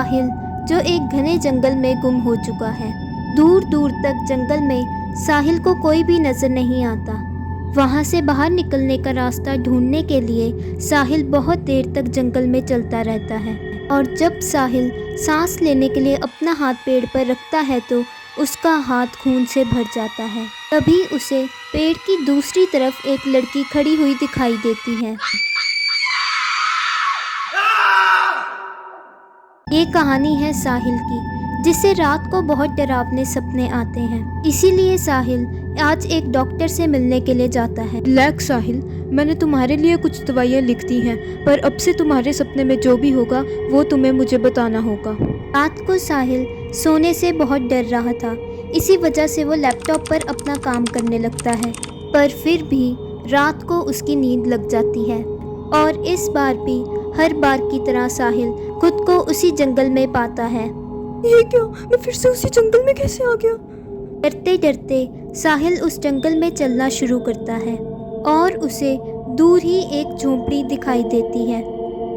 साहिल जो एक घने जंगल में गुम हो चुका है। दूर दूर तक जंगल में साहिल को कोई भी नजर नहीं आता। वहां से बाहर निकलने का रास्ता ढूंढने के लिए साहिल बहुत देर तक जंगल में चलता रहता है और जब साहिल सांस लेने के लिए अपना हाथ पेड़ पर रखता है तो उसका हाथ खून से भर जाता है। तभी उसे पेड़ की दूसरी तरफ एक लड़की खड़ी हुई दिखाई देती है। ये कहानी है साहिल की, जिसे रात को बहुत डरावने सपने आते हैं। इसीलिए साहिल आज एक डॉक्टर से मिलने के लिए जाता है। रिलैक्स साहिल, मैंने तुम्हारे लिए कुछ दवाइयाँ लिख दी हैं, पर अब से तुम्हारे सपने में जो भी होगा वो तुम्हें मुझे बताना होगा। रात को साहिल सोने से बहुत डर रहा था, इसी वजह से वो लैपटॉप पर अपना काम करने लगता है। पर फिर भी रात को उसकी नींद लग जाती है और इस बार भी हर बार की तरह साहिल खुद को उसी जंगल में पाता है। ये क्या, मैं फिर से उसी जंगल में कैसे आ गया? डरते डरते साहिल उस जंगल में चलना शुरू करता है और उसे दूर ही एक झोंपड़ी दिखाई देती है।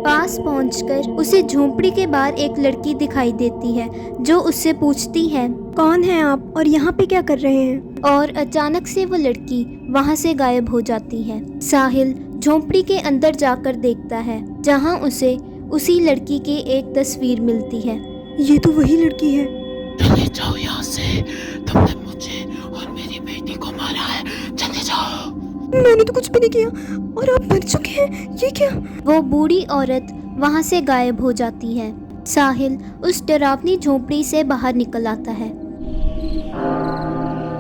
पास पहुंचकर उसे झोंपड़ी के बाहर एक लड़की दिखाई देती है जो उससे पूछती है, कौन है आप और यहाँ पे क्या कर रहे हैं? और अचानक से वो लड़की वहाँ से गायब हो जाती है। साहिल झोंपड़ी के अंदर जाकर देखता है जहाँ उसे उसी लड़की की एक तस्वीर मिलती है। ये तो वही लड़की है। चले जाओ यहाँ से, तुमने मुझे और मेरी बेटी को मारा है, चले जाओ। मैंने तो कुछ भी नहीं किया और आप मर चुके हैं, ये क्या? वो बूढ़ी औरत वहाँ से गायब हो जाती है। साहिल उस डरावनी झोंपड़ी से बाहर निकल आता है।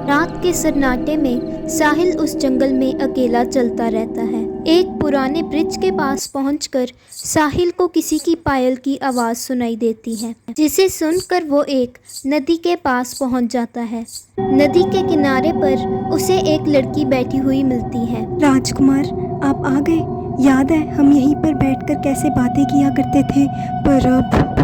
रात के सन्नाटे में साहिल उस जंगल में अकेला चलता रहता है। एक पुराने ब्रिज के पास पहुंचकर साहिल को किसी की पायल की आवाज़ सुनाई देती है, जिसे सुनकर वो एक नदी के पास पहुंच जाता है। नदी के किनारे पर उसे एक लड़की बैठी हुई मिलती है। राजकुमार, आप आ गए। याद है हम यहीं पर बैठकर कैसे बातें किया करते थे, पर अब।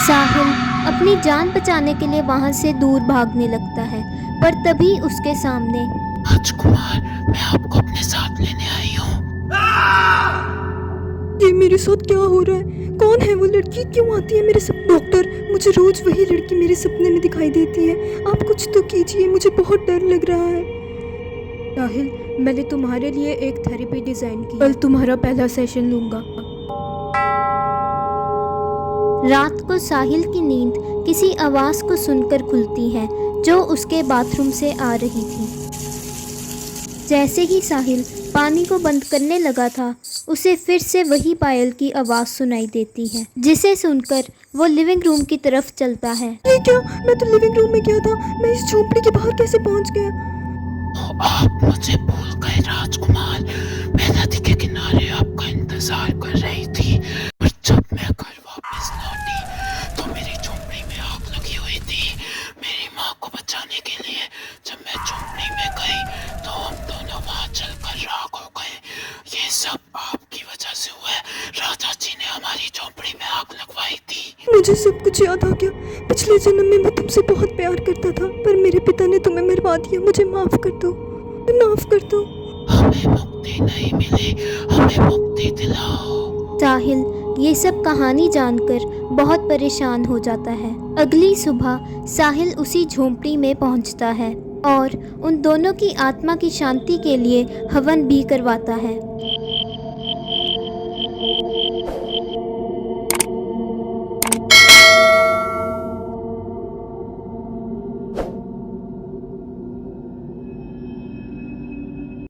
साहिल अपनी जान बचाने के लिए वहां से दूर भागने लगता है, पर तभी उसके सामने राजकुमार, मैं आपको अपने साथ लेने आई हूँ। ये मेरे साथ क्या हो रहा है? कौन है वो लड़की? क्यों आती है मेरे साथ? डॉक्टर, मुझे रोज वही लड़की मेरे सपने में दिखाई देती है। आप कुछ तो कीजिए, मुझे बहुत डर लग रहा है। साहिल, मैंने तुम्हारे लिए एक थेरेपी डिजाइन की। कल तुम्हारा पहला सेशन लूंगा। रात को साहिल की नींद किसी आवाज़ को सुनकर खुलती है जो उसके बाथरूम से आ रही थी। जैसे ही साहिल पानी को बंद करने लगा था, उसे फिर से वही पायल की आवाज़ सुनाई देती है, जिसे सुनकर वो लिविंग रूम की तरफ चलता है। ये क्या? मैं तो लिविंग रूम में गया था, मैं इस झोंपड़ी के बाहर कैसे पहुंच गया? आप मुझे भूल गए राजकुमार, मैं नदी के किनारे आपका इंतजार कर रही थी, और जब मैं घर वापस लौटी तो मेरी झोंपड़ी में आग लगी हुई थी। मेरी माँ को बचाने के लिए जब मैं झोंपड़ी में गई तो हम दोनों वहाँ जलकर राख हो गए। ये सब आपकी वजह से हुआ है, राजा जी ने हमारी झोंपड़ी में आग लगवाई थी। मुझे सब कुछ याद आ गया। पिछले जन्म में मैं तुमसे बहुत प्यार करता था, पर मेरे पिता ने तुम्हें मरवा दिया। मुझे माफ कर दो, माफ कर दो। हमें मुक्ति नहीं मिली, हमें मुक्ति दिलाओ। साहिल ये सब कहानी जानकर बहुत परेशान हो जाता है। अगली सुबह साहिल उसी झोंपड़ी में पहुंचता है और उन दोनों की आत्मा की शांति के लिए हवन भी करवाता है।